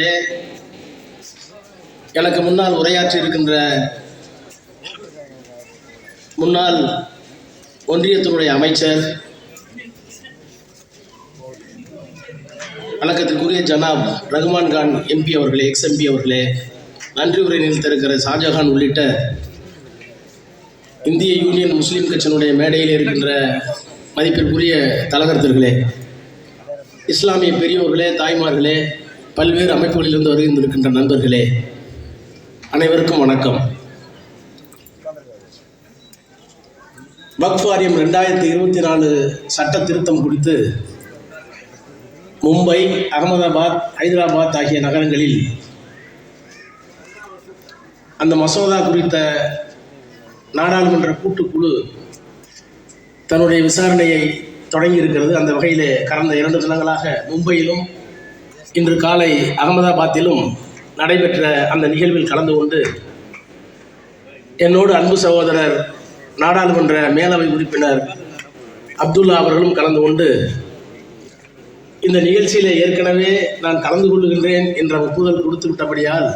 அவர்களே, எனக்கு முன்னால் உரையாற்றி இருக்கின்ற முன்னாள் ஒன்றியத்தினுடைய அமைச்சர், வணக்கத்திற்குரிய ஜனாப் ரகுமான் கான் எம்பி அவர்களே, எக்ஸ் எம்பி அவர்களே, நன்றி உரை நிறுத்திருக்கிற ஷாஜஹான் உள்ளிட்ட இந்திய யூனியன் முஸ்லீம் கட்சியினுடைய மேடையில் இருக்கின்ற மதிப்பிற்குரிய தலைவர்களே, இஸ்லாமிய பெரியோர்களே, தாய்மார்களே, பல்வேறு அமைப்புகளிலிருந்து வருகின்றிருக்கின்ற நண்பர்களே, அனைவருக்கும் வணக்கம். வக்ஃப் வாரியம் 2024 சட்ட திருத்தம் குறித்து மும்பை, அகமதாபாத், ஹைதராபாத் ஆகிய நகரங்களில் அந்த மசோதா குறித்த நாடாளுமன்ற கூட்டுக்குழு தன்னுடைய விசாரணையை தொடங்கி இருக்கிறது. அந்த வகையிலே கடந்த 2 தினங்களாக மும்பையிலும் இன்று காலை அகமதாபாத்திலும் நடைபெற்ற அந்த நிகழ்வில் கலந்து கொண்டு என்னோடு அன்பு சகோதரர் நாடாளுமன்ற மேலவை உறுப்பினர் அப்துல்லா அவர்களும் கலந்து கொண்டு இந்த நிகழ்ச்சியில் ஏற்கனவே நான் கலந்து கொள்ளுகின்றேன் என்ற ஒப்புதல் கொடுத்து விட்டபடியால்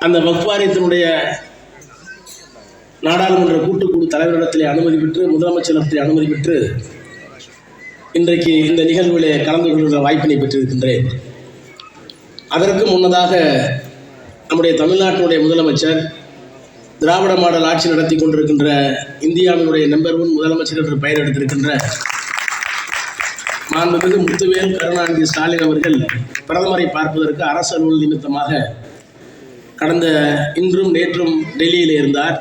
அந்த வக்ஃப் வாரியத்தினுடைய நாடாளுமன்ற கூட்டுக்குழு தலைவரிடத்திலே அனுமதி பெற்று, முதலமைச்சரிடத்திலே அனுமதி பெற்று இன்றைக்கு இந்த நிகழ்விலே கலந்து கொள்கின்ற வாய்ப்பினை பெற்றிருக்கின்றேன். அதற்கு முன்னதாக நம்முடைய தமிழ்நாட்டினுடைய முதலமைச்சர், திராவிட மாடல் ஆட்சி நடத்தி கொண்டிருக்கின்ற இந்தியாவினுடைய நம்பர் 1 முதலமைச்சர் என்று பெயர் எடுத்திருக்கின்ற மாண்புமிகு முத்துவேல் கருணாநிதி ஸ்டாலின் அவர்கள் பிரதமரை பார்ப்பதற்கு அரசு அலுவல் நிமித்தமாக கடந்த இன்றும் நேற்றும் டெல்லியில் இருந்தார்.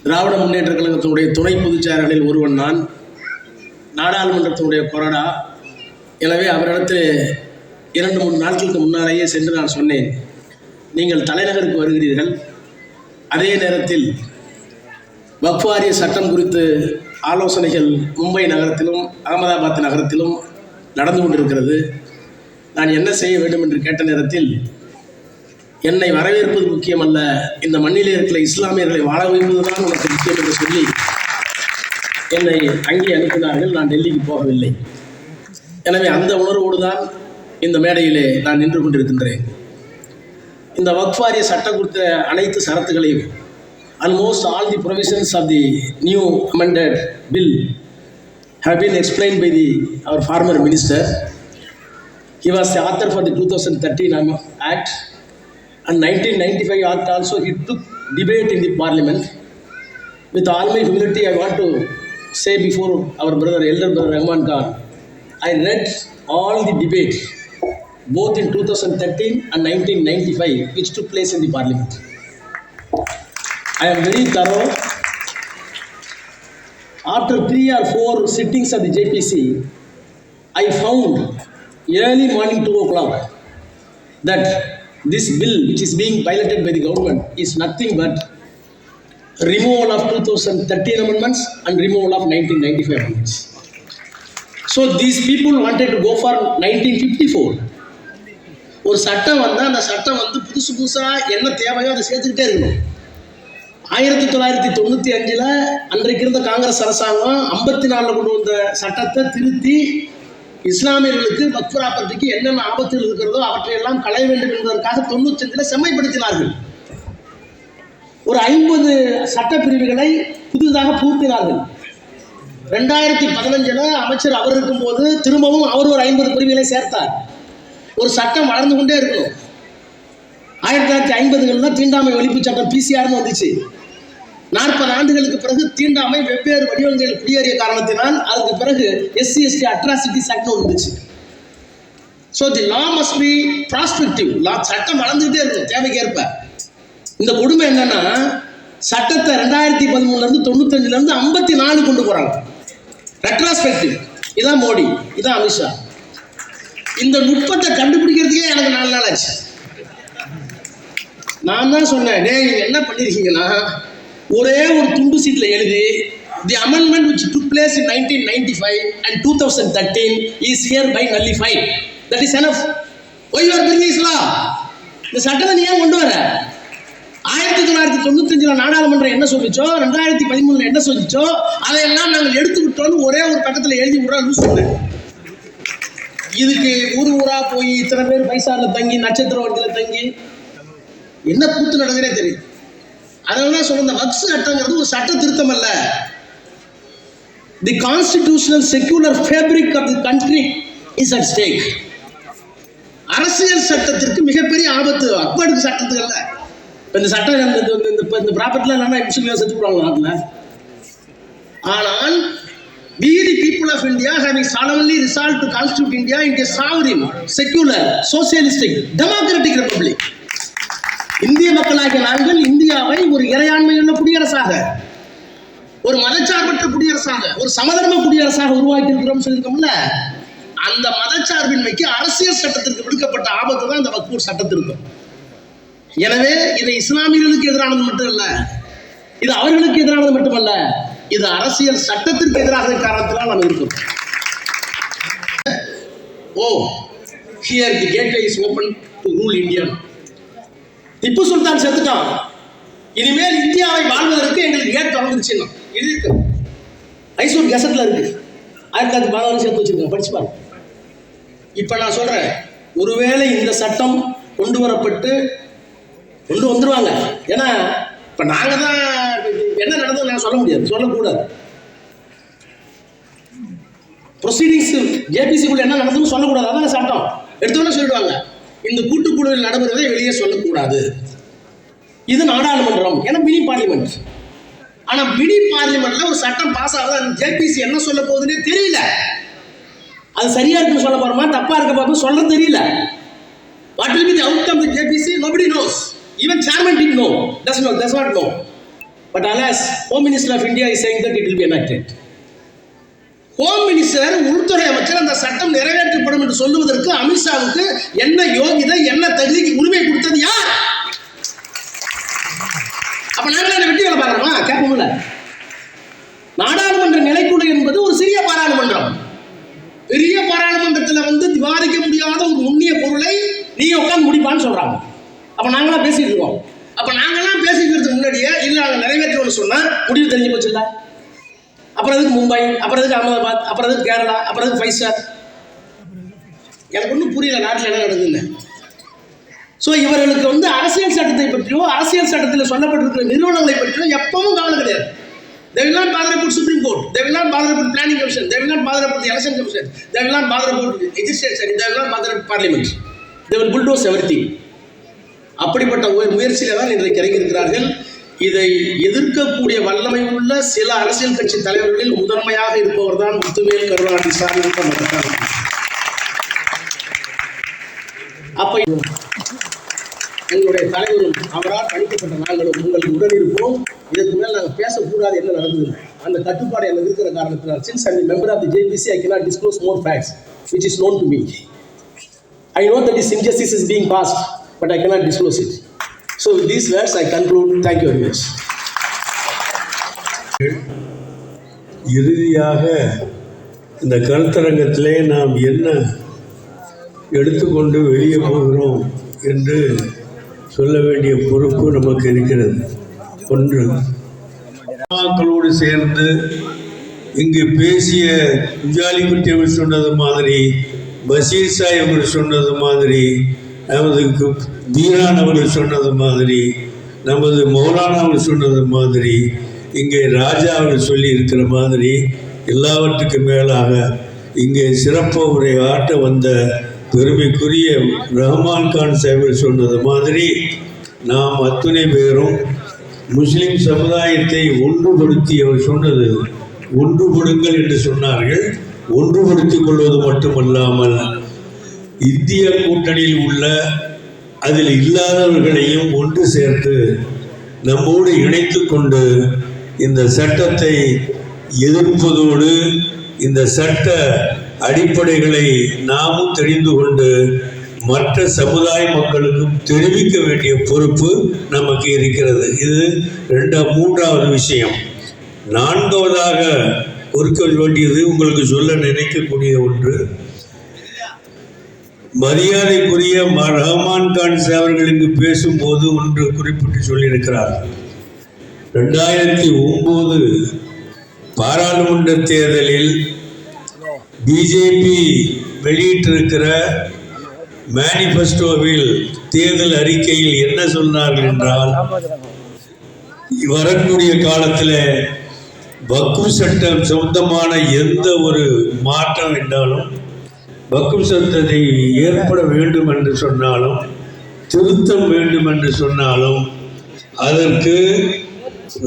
திராவிட முன்னேற்ற கழகத்தினுடைய துணை பொதுச் செயலாளரில் ஒருவன் நான், நாடாளுமன்றத்தினுடைய கொறடா. எனவே அவரிடத்தில் 2-3 நாட்களுக்கு முன்னாலேயே சென்று நான் சொன்னேன், நீங்கள் தலைநகருக்கு வருகிறீர்கள், அதே நேரத்தில் வக்ஃப் வாரிய சட்டம் குறித்து ஆலோசனைகள் மும்பை நகரத்திலும் அகமதாபாத் நகரத்திலும் நடந்து கொண்டிருக்கிறது. நான் என்ன செய்ய வேண்டும் என்று கேட்ட நேரத்தில், என்னை வரவேற்பது முக்கியமல்ல, இந்த மண்ணிலே இருக்கிற இஸ்லாமியர்களை வாழ வைப்பதுதான் உனக்கு முக்கியம் என்று சொல்லி என்னை அங்கே அனுப்பினார்கள். நான் டெல்லிக்கு போகவில்லை. எனவே அந்த உணர்வோடு தான் இந்த மேடையிலே நான் நின்று கொண்டிருக்கின்றேன். இந்த வக்ஃப் வாரிய சட்டம் குறித்த அனைத்து சரத்துகளையும், almost all the provisions of the new amended bill have been explained by our former minister. He was the author for the 2013 Act. And 1995 Act also he took debate in the Parliament. With all my humility, I want to say before our brother, elder brother Raghuman Khan, I read all the debate, both in 2013 and 1995, which took place in the Parliament. I am very thorough. After 3 or 4 sittings of the JPC, I found early morning 2 o'clock that this bill which is being piloted by the government is nothing but removal of 2013 amendments and removal of 1995 amendments. So these people wanted to go for 1954. ஒரு சட்டம் வந்தால் அந்த சட்டம் புதுசாக என்ன தேவையோ அதை சேர்த்துக்கிட்டே இருக்கணும். 1995 அன்றைக்கு இருந்த காங்கிரஸ் அரசாங்கம் 54 கொண்டு வந்த சட்டத்தை திருத்தி இஸ்லாமியர்களுக்கு வக்ஃப் ப்ராப்பர்ட்டிக்கு என்னென்ன ஆபத்துகள் இருக்கிறதோ அவற்றையெல்லாம் களைய வேண்டும் என்பதற்காக 95 செம்மைப்படுத்தினார்கள். ஒரு 50 சட்டப்பிரிவுகளை புதிதாக பூர்த்தினார்கள். 2015 அமைச்சர் அவர் இருக்கும்போது திரும்பவும் அவர் ஒரு 50 பிரிவுகளை சேர்த்தார். ஒரு சட்டம் வளர்ந்து கொண்டே இருக்கணும். 1950 தீண்டாமை ஒழிப்பு சட்டம் பிசிஆர்னு வந்துச்சு. 40 ஆண்டுகளுக்கு பிறகு தீண்டாமை வெவ்வேறு வடிவங்களில் குடியேறிய காரணத்தினால் அதுக்கு பிறகு SC/ST அட்ராசிட்டிஸ் ஆக்ட் வந்துச்சு. So the law must be prospective. சட்டம் வளர்ந்துகிட்டே இருக்கும் தேவைக்கேற்ப. இந்த கொடுமை என்னன்னா, சட்டத்தை 2013 95 54 கொண்டு போறாங்க. ரெட்ராஸ்பெக்டிவ். இதான் மோடி, இதான் அமித்ஷா. இந்த நுட்பத்தை கண்டுபிடிக்கிறதுக்கே எனக்கு 4 நாள் ஆச்சு. நான் தான் சொன்னேன், நீங்க என்ன பண்ணிருக்கீங்கன்னா, ஒரே ஒரு துண்டு சீட்டில் எழுதி the amendment which took place in 1995 and 2013 is hereby nullified. That is enough. Why you are bringing this law? இந்த சட்டத்தை நீ ஏன் கொண்டு வர? 1995 நாடாளுமன்றம் என்ன சொல்லிச்சோ, 2013 என்ன சொல்லிச்சோ, அதையெல்லாம் நாங்கள் எடுத்து விட்டோம்னு ஒரே ஒரு கட்டத்தில் எழுதி விடுறோம்னு சொன்னேன். இதுக்கு ஊர் ஊரா போய் இத்தனை பேர் பைசால தங்கி நட்சத்திர வண்டியில் தங்கி என்ன கூத்து நடக்குதுனே தெரியும். அதனால சொல்ற இந்த வக்ஃப் சட்டங்கிறது ஒரு சட்ட திருத்தம் அல்ல. The constitutional secular fabric of the country is at stake. அரசியல் சட்டத்திற்கு மிகப்பெரிய ஆபத்து. அக்பருக்கு சட்டத்துக்கு அல்ல. இந்த சட்டம் இந்த ப்ராப்பர்ட்டிலாம் என்னன்னா முஸ்லீம்கள் செத்து போடுவாங்க நாட்டில். ஆனால் we the people of India having solemnly resolved to constitute India into a sovereign, secular, socialistic, democratic republic. இந்திய மக்களாகிய நாங்கள் இந்தியாவை ஒரு இறையாண்மையுள்ள குடியரசாக, ஒரு மதச்சார்பற்ற குடியரசாக, ஒரு சமதர்ம குடியரசாக உருவாக்கி இருக்கிறோம் சொல்லியிருக்கோம்ல. அந்த மதச்சார்பின்மைக்கு அரசியல் சட்டத்திற்கு விடுக்கப்பட்ட ஆபத்து தான் இந்த வக்ஃப் சட்டத்திருக்கும். எனவே இது இஸ்லாமியர்களுக்கு எதிரானது மட்டும் இல்ல, இது அவர்களுக்கு எதிரானது மட்டுமல்ல, இது அரசியல் சட்டத்திற்கு எதிராக காரணத்தினால் நாம் இருக்கிறோம். Here the gateway is open to rule India. Tipu Sultan செத்துட்டான், இனிமேல் இந்தியாவை வாழ்வதற்கு எங்களுக்கு கேட் திறந்துருச்சு. இது இருக்கு, மைசூர் கெசட்ல இருக்கு, 1914 சேர்த்து வச்சிருக்காங்க, படிச்சு பாருங்க. இப்ப நான் சொல்றேன், ஒருவேளை இந்த சட்டம் கொண்டு வரப்பட்டு கொண்டு வந்துருவாங்க. ஏன்னா இப்ப நாங்க தான் என்ன நடந்தது நான் சொல்ல முடியாது, சொல்லக்கூடாது. ப்ரொசீடிங்ஸ் ஜேபிசிக்குள்ள என்ன நடந்ததுன்னு சொல்லக்கூடாது. அதான் சட்டம் எடுத்தோன்னு சொல்லிடுவாங்க, இந்த கூட்டுக்குழுவில் நடைபெறுவதை வெளியே சொல்லக்கூடாது. இது நாடாளுமன்றம், ஏன்னா மினி பார்லிமெண்ட். ஆனா மினி பார்லிமெண்ட்ல ஒரு சட்டம் பாஸ் ஆகுது, ஜேபிசி என்ன சொல்ல போகுதுன்னே தெரியல. அது சரியா இருக்குன்னு சொல்ல போறோமா தப்பா இருக்க போறோம் சொல்ல தெரியல. What will be the outcome of the JPC? Nobody knows. Even chairman didn't know. Does not know. But alas, Home Minister of India is saying that it will be enacted. Home Minister, உள்துறை அமைச்சர் அந்த சட்டம் நிறைவேற்றப்படும் என்று சொல்லுவதற்கு அமித்ஷாவுக்கு என்ன யோகிதை, என்ன தகுதிக்கு உரிமை கொடுத்தது யார்? அப்ப நாங்களே வெட்டி வேலை பார்க்கணுமா? கேட்போம்ல. நாடாளுமன்ற நிலைக்குழு என்பது ஒரு சிறிய பாராளுமன்றம். பெரிய பாராளுமன்றத்தில் விவாதிக்க முடியாத ஒரு நுண்ணிய பொருளை நீ உட்காந்து முடிப்பான்னு சொல்றாங்க. அப்ப நாங்களாம் பேசிட்டு இருக்கோம். அப்ப நாங்களாம் பேசிக்கிறதுக்கு முன்னாடியே இல்ல நாங்க நிறைவேற்றணும்னு சொன்னா முடிவு தெரிஞ்சு போச்சு இல்ல. அப்புறம் எதுக்கு மும்பை, அப்புறம் எதுக்கு அகமதாபாத், அப்புறம் எதுக்கு கேரளா, அப்புறம் எதுக்கு 5 ஸ்டார்? எனக்கு ஒன்றும் புரியல நாட்டில் என்ன நடக்குதுன்னு. ஸோ இவர்களுக்கு அரசியல் சட்டத்தை பற்றியோ அரசியல் சட்டத்தில் சொல்லப்பட்டிருக்கிற நிறுவனங்களை பற்றியோ எப்பவும் கவலை கிடையாது. They will not bother about Supreme Court. They will not bother about Planning Commission. They will not bother about the Election Commission. They will not bother about legislature. They will not bother about Parliament. They will bulldoze everything. அப்படிப்பட்ட முயற்சியில தான் இன்றைக்கு இறங்கியிருக்கிறார்கள். இதை எதிர்க்கக்கூடிய வல்லமை உள்ள சில அரசியல் கட்சி தலைவர்களில் முதன்மையாக இருப்பவர் தான் முத்துவேல் கருணாநிதி சார். அப்ப எங்களுடைய தலைவரும் அவரால் கணிக்கப்பட்ட நாங்களும் உங்களுக்கு உடன் இருப்போம். இதற்கு மேல் நாங்கள் பேசக்கூடாது என்ன நடந்தது அந்த கட்டுப்பாடு எனக்கு இருக்கிற காரணத்தினால், since I am a member of the JPC, I cannot disclose more facts which is known to me. I know that this injustice is being passed, but I cannot disclose it. So with these words I conclude. Thank you very much. இறுதியாக இந்த கருத்தரங்கத்திலே நாம் என்ன எடுத்துக்கொண்டு வெளியே போகிறோம் என்று சொல்ல வேண்டிய பொறுப்பு நமக்கு இருக்கிறது. ஒன்று, மக்களோடு சேர்ந்து இங்கு பேசிய குஜாலிக்குட்டி அவர் சொன்னது மாதிரி, பஷீர் சாஹிப் அவர் சொன்னது மாதிரி, நமது தீரான் அவர்கள் சொன்னது மாதிரி, நமது மௌலானா அவர் சொன்னது மாதிரி, இங்கே ராஜா அவர் சொல்லி இருக்கிற மாதிரி, எல்லாவற்றுக்கும் மேலாக இங்கே சிறப்பு உரை ஆட்ட வந்த பெருமைக்குரிய ரஹ்மான் கான் சாஹிப் சொன்னது மாதிரி, நாம் அத்துணை பேரும் முஸ்லிம் சமுதாயத்தை ஒன்றுபடுத்தி அவர் சொன்னது, ஒன்றுபடுங்கள் என்று சொன்னார்கள். ஒன்றுபடுத்திக் கொள்வது மட்டுமல்லாமல் இந்திய கூட்டணியில் உள்ள அதில் இல்லாதவர்களையும் ஒன்று சேர்த்து நம்மோடு இணைத்து கொண்டு இந்த சட்டத்தை எதிர்ப்பதோடு இந்த சட்ட அடிப்படைகளை நாமும் தெரிந்து கொண்டு மற்ற சமுதாய மக்களுக்கும் தெரிவிக்க வேண்டிய பொறுப்பு நமக்கு இருக்கிறது. இது மூன்றாவது விஷயம். நான்காவதாக கொடுக்க வேண்டியது உங்களுக்கு சொல்ல நினைக்கக்கூடிய ஒன்று, மரியாதைக்குரிய ரஹ்மான் கான் அவர்கள் இங்கு பேசும்போது ஒன்று குறிப்பிட்டு சொல்லியிருக்கிறார். 2009 பாராளுமன்ற தேர்தலில் பிஜேபி வெளியிட்டிருக்கிற மேனிஃபெஸ்டோவில் தேர்தல் அறிக்கையில் என்ன சொன்னார்கள் என்றால், வரக்கூடிய காலத்தில் வக்ஃப் சட்டம் சொந்தமான எந்த ஒரு மாற்றம் என்றாலும், வக்ஃப் சட்டத்தை ஏற்பட வேண்டும் என்று சொன்னாலும், திருத்தம் வேண்டும் என்று சொன்னாலும், அதற்கு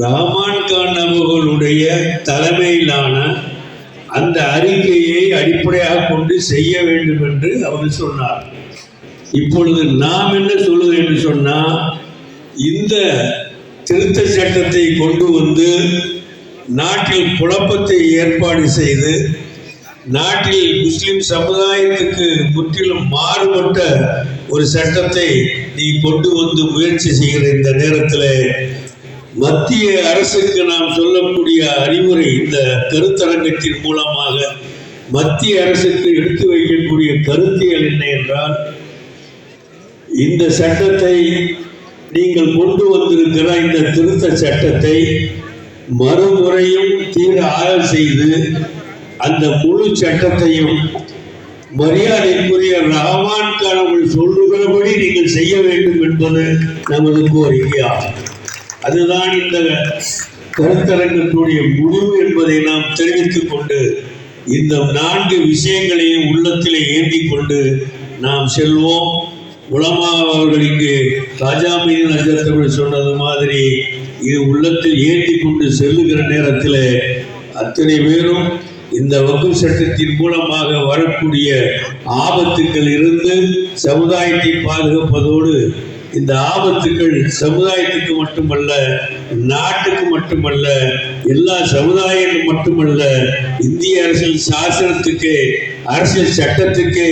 ரஹ்மான் கான் அவர்களுடைய தலைமையிலான அந்த அறிக்கையை அடிப்படையாக கொண்டு செய்ய வேண்டும் என்று அவர் சொன்னார். இப்பொழுது நாம் என்ன சொல்லுவது என்று சொன்னால், இந்த திருத்த சட்டத்தை கொண்டு வந்து நாட்டில் குழப்பத்தை ஏற்பாடு செய்து நாட்டில் முஸ்லிம் சமுதாயத்துக்கு முற்றிலும் மாறுபட்ட ஒரு சட்டத்தை நீ கொண்டு வந்து முயற்சி செய்கிற இந்த நேரத்தில் மத்திய அரசுக்கு நாம் சொல்லக்கூடிய அறிவுரை, இந்த கருத்தரங்கத்தின் மூலமாக மத்திய அரசுக்கு எடுத்து வைக்கக்கூடிய கருத்தியல் என்ன என்றால், இந்த சட்டத்தை நீங்கள் கொண்டு வந்திருக்கிற இந்த திருத்த சட்டத்தை மறுமுறையும் தீர ஆய்வு செய்து அந்த முழு சட்டத்தையும் மரியாதைக்குரிய ரஹ்மான் கான் அவர்கள் சொல்லுகிறபடி நீங்கள் செய்ய வேண்டும் என்பது நமது கோரிக்கையாகும். அதுதான் இந்த கருத்தரங்கத்துடைய முடிவு என்பதை நாம் தெரிவித்துக் கொண்டு, இந்த 4 விஷயங்களையும் உள்ளத்திலே ஏந்தி கொண்டு நாம் செல்வோம். உலமா அவர்கள் இங்கு ராஜாமீன் நஜத்தவர்கள் சொன்னது மாதிரி இது உள்ளத்தில் ஏந்தி கொண்டு செல்லுகிற நேரத்தில் அத்தனை பேரும் இந்த வக்ஃப் சட்டத்தின் மூலமாக வரக்கூடிய ஆபத்துக்கள் இருந்து சமுதாயத்தை பாதுகாப்பதோடு, இந்த ஆபத்துக்கள் சமுதாயத்துக்கு மட்டுமல்ல, நாட்டுக்கு மட்டுமல்ல, எல்லா சமுதாயங்களும் மட்டுமல்ல, இந்திய அரசியல் சாசனத்துக்கு, அரசியல் சட்டத்துக்கு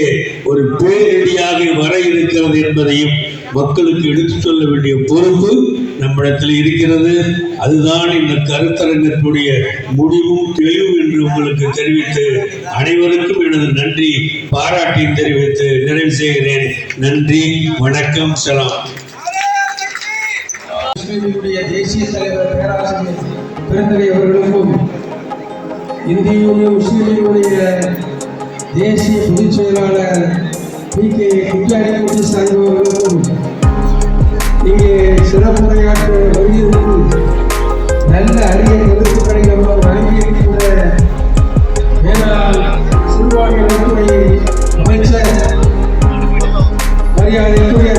ஒரு பேரிடியாக வர இருக்கிறது என்பதையும் மக்களுக்கு எடுத்துச் சொல்ல வேண்டிய பொறுப்பு நம்மிடத்தில் இருக்கிறது. அதுதான் இந்த கருத்தரங்கத்துடைய முடிவும் தெளிவு என்று உங்களுக்கு தெரிவித்து, அனைவருக்கும் எனது நன்றி பாராட்டியும் தெரிவித்து நிறைவு செய்கிறேன். நன்றி, வணக்கம், சலாம். தேசிய தலைவர் பேராசிரியர் பெருந்தகை அவர்களுக்கும், இந்திய யூனியன் முஸ்லீம் லீகுடைய தேசிய பொதுச் செயலாளர் PK குட்டியாடி குட்டி சாஹிப் அவர்களுக்கும், இங்கே சிறப்புரையாற்ற வருகிறது நல்ல அரிய கருத்துக்களை அவர் வழங்கியிருக்கின்ற மேலாள் சிறுபான்மையினத்துறை அமைச்சர் மரியாதைக்குரிய